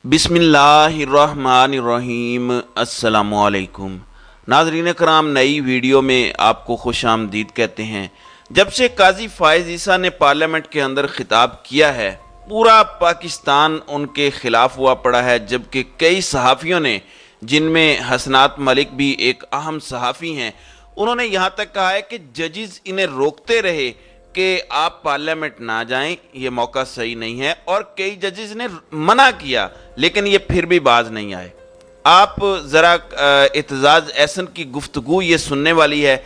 بسم اللہ الرحمن الرحیم۔ السلام علیکم ناظرین کرام، نئی ویڈیو میں آپ کو خوش آمدید کہتے ہیں۔ جب سے قاضی فائز عیسیٰ نے پارلیمنٹ کے اندر خطاب کیا ہے، پورا پاکستان ان کے خلاف ہوا پڑا ہے، جبکہ کئی صحافیوں نے، جن میں حسنات ملک بھی ایک اہم صحافی ہیں، انہوں نے یہاں تک کہا ہے کہ ججز انہیں روکتے رہے کہ آپ پارلیمنٹ نہ جائیں، یہ موقع صحیح نہیں ہے، اور کئی ججز نے منع کیا لیکن یہ پھر بھی باز نہیں آئے۔ آپ ذرا اعتزاز احسن کی گفتگو یہ سننے والی ہے۔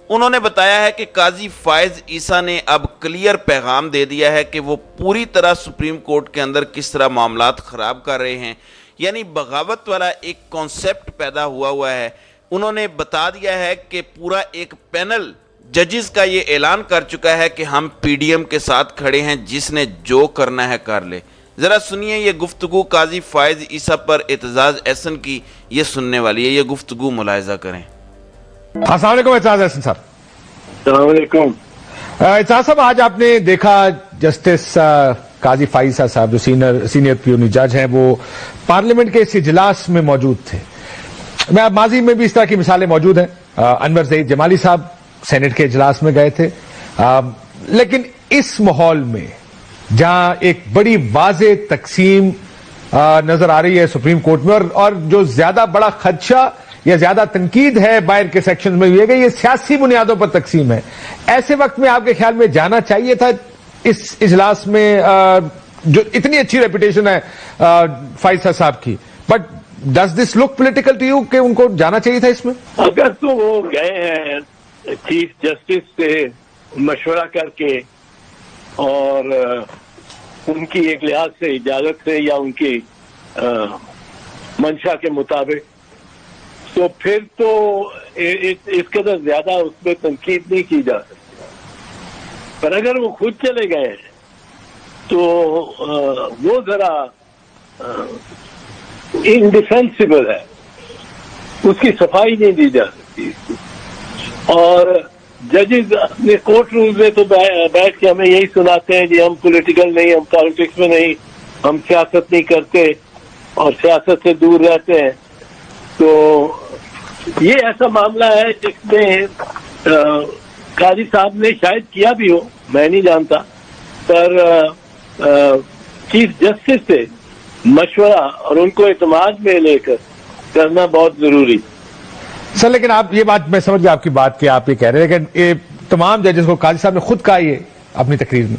انہوں نے بتایا ہے کہ قاضی فائز عیسیٰ نے اب کلیئر پیغام دے دیا ہے کہ وہ پوری طرح سپریم کورٹ کے اندر کس طرح معاملات خراب کر رہے ہیں، یعنی بغاوت والا ایک کانسیپٹ پیدا ہوا ہے۔ انہوں نے بتا دیا ہے کہ پورا ایک پینل ججز کا یہ اعلان کر چکا ہے کہ ہم پی ڈی ایم کے ساتھ کھڑے ہیں، جس نے جو کرنا ہے کر لے۔ ذرا سنیے یہ گفتگو قاضی فائز عیسیٰ پر اعتزاز احسن کی، یہ سننے والی ہے، یہ گفتگو ملاحظہ کریں۔ السلام علیکم اعتزاز احسن صاحب۔ السلام علیکم۔ اعتزاز صاحب، آج آپ نے دیکھا جسٹس قاضی فائز عیسیٰ صاحب جو سینئر پیونی جج ہیں، وہ پارلیمنٹ کے اس اجلاس میں موجود تھے۔ میں ماضی میں بھی اس طرح کی مثالیں موجود ہیں، انور زہید جمالی صاحب سینٹ کے اجلاس میں گئے تھے، لیکن اس ماحول میں جہاں ایک بڑی واضح تقسیم نظر آ رہی ہے سپریم کورٹ میں، اور جو زیادہ بڑا خدشہ یا زیادہ تنقید ہے باہر کے سیکشن میں یہ کہ یہ سیاسی بنیادوں پر تقسیم ہے، ایسے وقت میں آپ کے خیال میں جانا چاہیے تھا اس اجلاس میں، جو اتنی اچھی ریپوٹیشن ہے فائز صاحب کی، but does this look political to you کہ ان کو جانا چاہیے تھا اس میں؟ اگر تو وہ گئے ہیں چیف جسٹس سے مشورہ کر کے اور ان کی ایک لحاظ سے اجازت سے یا ان کی منشا کے مطابق، تو پھر تو اس قدر زیادہ اس میں تنقید نہیں کی جا سکتی۔ پر اگر وہ خود چلے گئے ہیں تو وہ ذرا انڈیفینسیبل ہے، اس کی صفائی نہیں دی جا سکتی۔ اور ججز اپنے کورٹ روم میں تو بیٹھ کے ہمیں یہی سناتے ہیں جی ہم پولیٹیکل نہیں، ہم پالیٹکس میں نہیں، ہم سیاست نہیں کرتے اور سیاست سے دور رہتے ہیں۔ تو یہ ایسا معاملہ ہے جس میں قاضی صاحب نے شاید کیا بھی ہو، میں نہیں جانتا، پر چیف جسٹس سے مشورہ اور ان کو اعتماد میں لے کر کرنا بہت ضروری۔ سر لیکن آپ یہ بات میں سمجھ گیا آپ کی بات کہ آپ یہ کہہ رہے ہیں کہ تمام ججز کو قاضی صاحب نے خود کہا یہ اپنی تقریر میں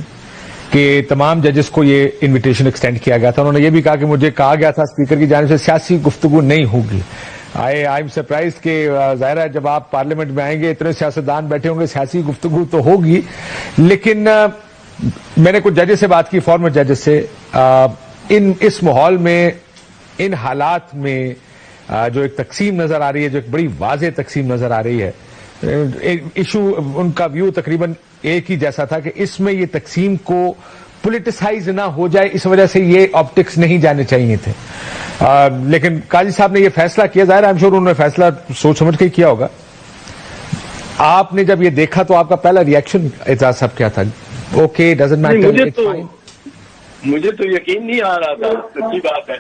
کہ تمام ججز کو یہ انویٹیشن ایکسٹینڈ کیا گیا تھا۔ انہوں نے یہ بھی کہا کہ مجھے کہا گیا تھا اسپیکر کی جانب سے سیاسی گفتگو نہیں ہوگی۔ آئی ایم سرپرائز کہ ظاہر ہے جب آپ پارلیمنٹ میں آئیں گے اتنے سیاستدان بیٹھے ہوں گے، سیاسی گفتگو تو ہوگی، لیکن میں نے کچھ ججز سے بات کی، فارمر ججز سے، اس ماحول میں، ان حالات میں جو ایک تقسیم نظر آ رہی ہے، جو ایک بڑی واضح تقسیم نظر آ رہی ہے، ایشو ان کا ویو تقریباً ایک ہی جیسا تھا کہ اس میں یہ تقسیم کو پولیٹیسائز نہ ہو جائے، اس وجہ سے یہ آپٹکس نہیں جانے چاہیے تھے، لیکن قاضی صاحب نے یہ فیصلہ کیا، ظاہر I'm sure انہوں نے فیصلہ سوچ سمجھ کے کیا ہوگا۔ آپ نے جب یہ دیکھا تو آپ کا پہلا ریئیکشن اعتزاز صاحب کیا تھا؟ Okay doesn't matter. مجھے تو یقین نہیں آ رہا تھا، سچی بات ہے،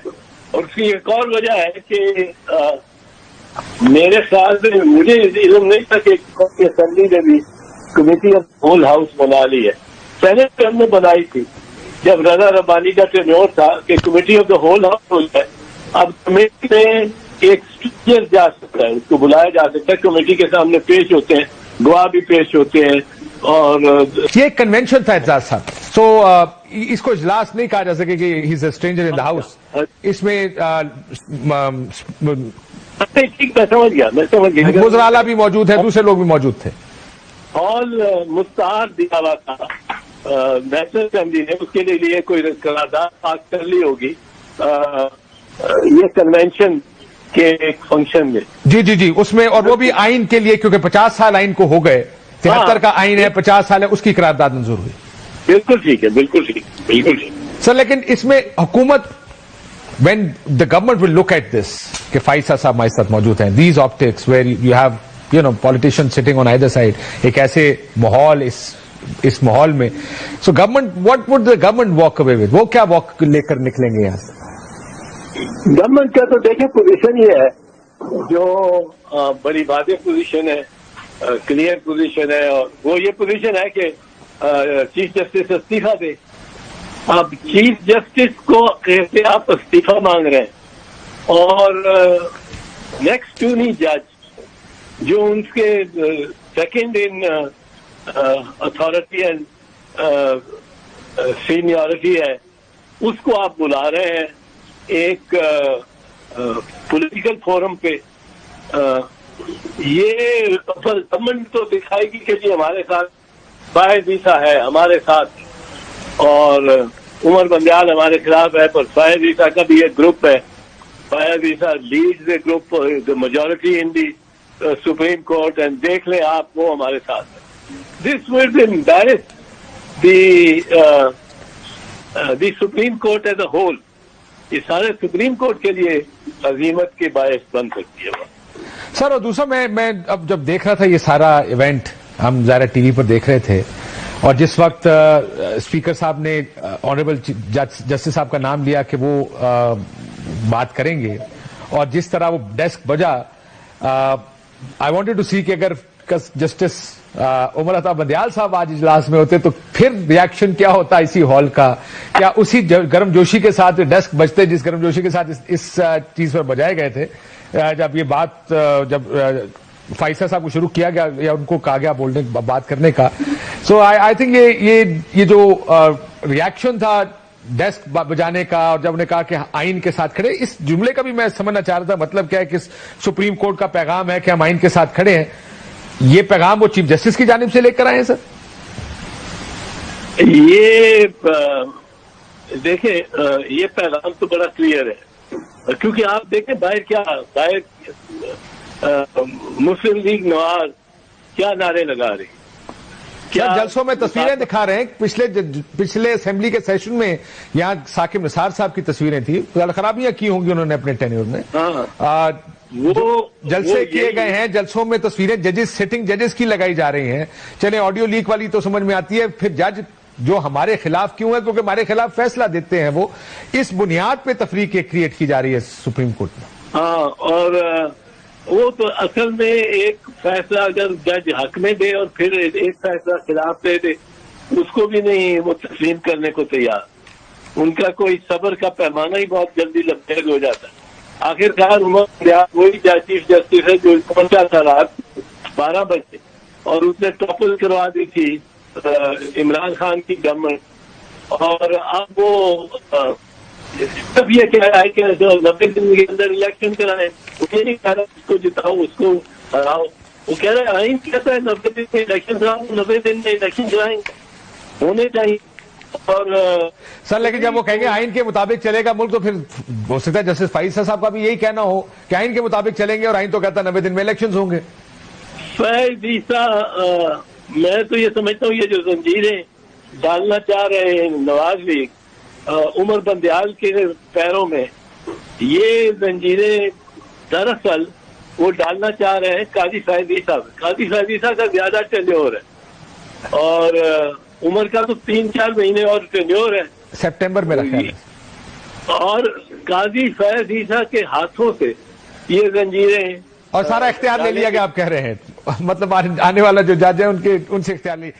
اور اس کی ایک اور وجہ ہے کہ میرے خیال سے مجھے علم نہیں تھا کہ اسمبلی نے بھی کمیٹی آف ہول ہاؤس بنا لی ہے۔ سینٹ میں ہم نے بنائی تھی جب رضا ربانی کا ٹینیور تھا کہ committee of the whole house ہو جائے۔ اب کمیٹی میں ایک اسپیکر جا سکتا ہے، اس کو بلایا جا سکتا ہے، کمیٹی کے سامنے پیش ہوتے ہیں، گواہ بھی پیش ہوتے ہیں، اور یہ ایک کنونشن تھا اعتزاز صاحب، سو اس کو اجلاس نہیں کہا جا سکے کہ ہی از a stranger in the house. اس میں ٹھیک، میں سمجھ گیا، وزراء اعلیٰ بھی موجود ہیں، دوسرے لوگ بھی موجود تھے۔ ہال مستعار دیا ہوا تھا نیشنل اسمبلی نے، اس کے لیے کوئی قرارداد پاس کر لی ہوگی یہ کنونشن کے ایک فنکشن میں۔ جی اس میں، اور وہ بھی آئین کے لیے، کیونکہ 50 سال آئین کو ہو گئے، 73 کا آئین ہے، 50 سال ہے، اس کی قرارداد منظور ہوئی۔ بالکل ٹھیک ہے، بالکل ٹھیک، بالکل ٹھیک سر، لیکن اس میں حکومت when the government will look at this کہ فائز صاحب ہمارے ساتھ موجود ہیں، these optics where you have politicians sitting on either side، ایک ایسے ماحول، اس ماحول میں، so government, what would the government walk away with؟ وہ کیا walk لے کر نکلیں گے یہاں سے؟ گورنمنٹ کا تو دیکھیں پوزیشن یہ ہے جو بڑی واضح پوزیشن ہے, کلیئر پوزیشن ہے, اور وہ یہ پوزیشن ہے کہ چیف جسٹس استعفیٰ دے. اب چیف جسٹس کو کہتے آپ استعفیٰ مانگ رہے ہیں, اور نیکسٹ ٹو نہیں جج جو ان کے second in authority and seniority ہے, اس کو آپ بلا رہے ہیں ایک پولیٹیکل فورم پہ. یہ گورنمنٹ تو دکھائے گی کہ جی ہمارے ساتھ فائز عیسیٰ ہے ہمارے ساتھ, اور عمر بندیال ہمارے خلاف ہے, پر فائز عیسیٰ کا بھی ایک گروپ ہے. Faez Isa leads a group the majority in the supreme court, and دیکھ لیں آپ وہ ہمارے ساتھ ہے. This will embarrass the supreme court as a whole. یہ سارے سپریم کورٹ کے لیے عظیمت کے باعث بن سکتی ہے. سر, اور دوسرا میں اب جب دیکھ رہا تھا یہ سارا ایونٹ, ہم ظاہر ٹی وی پر دیکھ رہے تھے, اور جس وقت اسپیکر صاحب نے آنریبل جسٹس صاحب کا نام لیا کہ وہ بات کریں گے, اور جس طرح وہ ڈیسک بجا, آئی وانٹڈ ٹو سی کہ اگر جسٹس عمر عطا بندیال صاحب آج اجلاس میں ہوتے تو پھر ریاکشن کیا ہوتا اسی ہال کا. کیا اسی گرم جوشی کے ساتھ ڈیسک بجتے جس گرم جوشی کے ساتھ اس چیز پر بجائے گئے تھے جب یہ بات جب فائسہ صاحب کو شروع کیا گیا یا ان کو کہا گیا بات کرنے کا. سو آئی تھنک یہ جو ریاکشن تھا ڈیسک بجانے کا, اور جب نے کہا کہ آئین کے ساتھ کھڑے, اس جملے کا بھی میں سمجھنا چاہ رہا تھا مطلب کیا ہے کہ سپریم کورٹ کا پیغام ہے کہ ہم آئین کے ساتھ کھڑے ہیں. یہ پیغام وہ چیف جسٹس کی جانب سے لے کر آئے ہیں سر؟ یہ دیکھیں, یہ پیغام تو بڑا کلیئر ہے, کیونکہ آپ دیکھیں باہر مسلم لیگ نواز کیا نعرے لگا رہی, کیا جلسوں میں تصویریں دکھا رہے ہیں. پچھلے اسمبلی کے سیشن میں یہاں ثاقب نثار صاحب کی تصویریں تھیں, خرابیاں کی ہوں گی انہوں نے اپنے ٹینیور میں, وہ جلسے کیے گئے ہیں, جلسوں میں تصویریں ججز, سٹنگ ججز کی لگائی جا رہی ہیں. چلیں آڈیو لیک والی تو سمجھ میں آتی ہے, پھر جج جو ہمارے خلاف کیوں ہے کیونکہ ہمارے خلاف فیصلہ دیتے ہیں, وہ اس بنیاد پہ تفریق کریٹ کی جا رہی ہے سپریم کورٹ میں. ہاں, اور وہ تو اصل میں ایک فیصلہ اگر جج حق میں دے اور پھر ایک فیصلہ خلاف دے دے, اس کو بھی نہیں وہ تسلیم کرنے کو تیار. ان کا کوئی صبر کا پیمانہ ہی بہت جلدی لبریز ہو جاتا ہے. آخرکار وہی چیف جسٹس ہے جو پہنچا تھا رات 12 بجے, اور اس نے ٹاپل کروا دی تھی عمران خان کی گورنمنٹ, اور اب وہ سب یہ کہہ رہا ہے کہ 90 دن کے اندر الیکشن کرائیں. وہ یہ نہیں کہہ رہا اس کو جتاؤ اس کو ہراؤ, وہ کہہ رہا ہے آئین کہتا ہے 90 دن میں الیکشن کراؤ, 90 دن میں الیکشن کرائیں ہونے چاہیے. اور سر لیکن جب وہ کہیں گے آئین کے مطابق چلے گا ملک, تو پھر ہو سکتا ہے جسٹس فائز صاحب کا بھی یہی کہنا ہو کہ آئین کے مطابق چلیں گے, اور آئین تو کہتا ہے 90 دن میں الیکشنز ہوں گے. فائز عیسیٰ, میں تو یہ سمجھتا ہوں یہ جو زنجیریں ڈالنا چاہ رہے ہیں نواز لیگ عمر بندیال کے پیروں میں, یہ زنجیریں دراصل وہ ڈالنا چاہ رہے ہیں قاضی فائز عیسیٰ. قاضی فائز عیسیٰ کا زیادہ ٹینیور ہے, اور عمر کا تو 3-4 مہینے اور ٹینیور ہے, سپٹمبر میں رکھا ہے. اور قاضی فائز عیسیٰ کے ہاتھوں سے یہ زنجیریں, اور سارا اختیار لے لیا گیا آپ کہہ رہے ہیں, مطلب آنے والا جو جج ہے ان سے اختیار لے.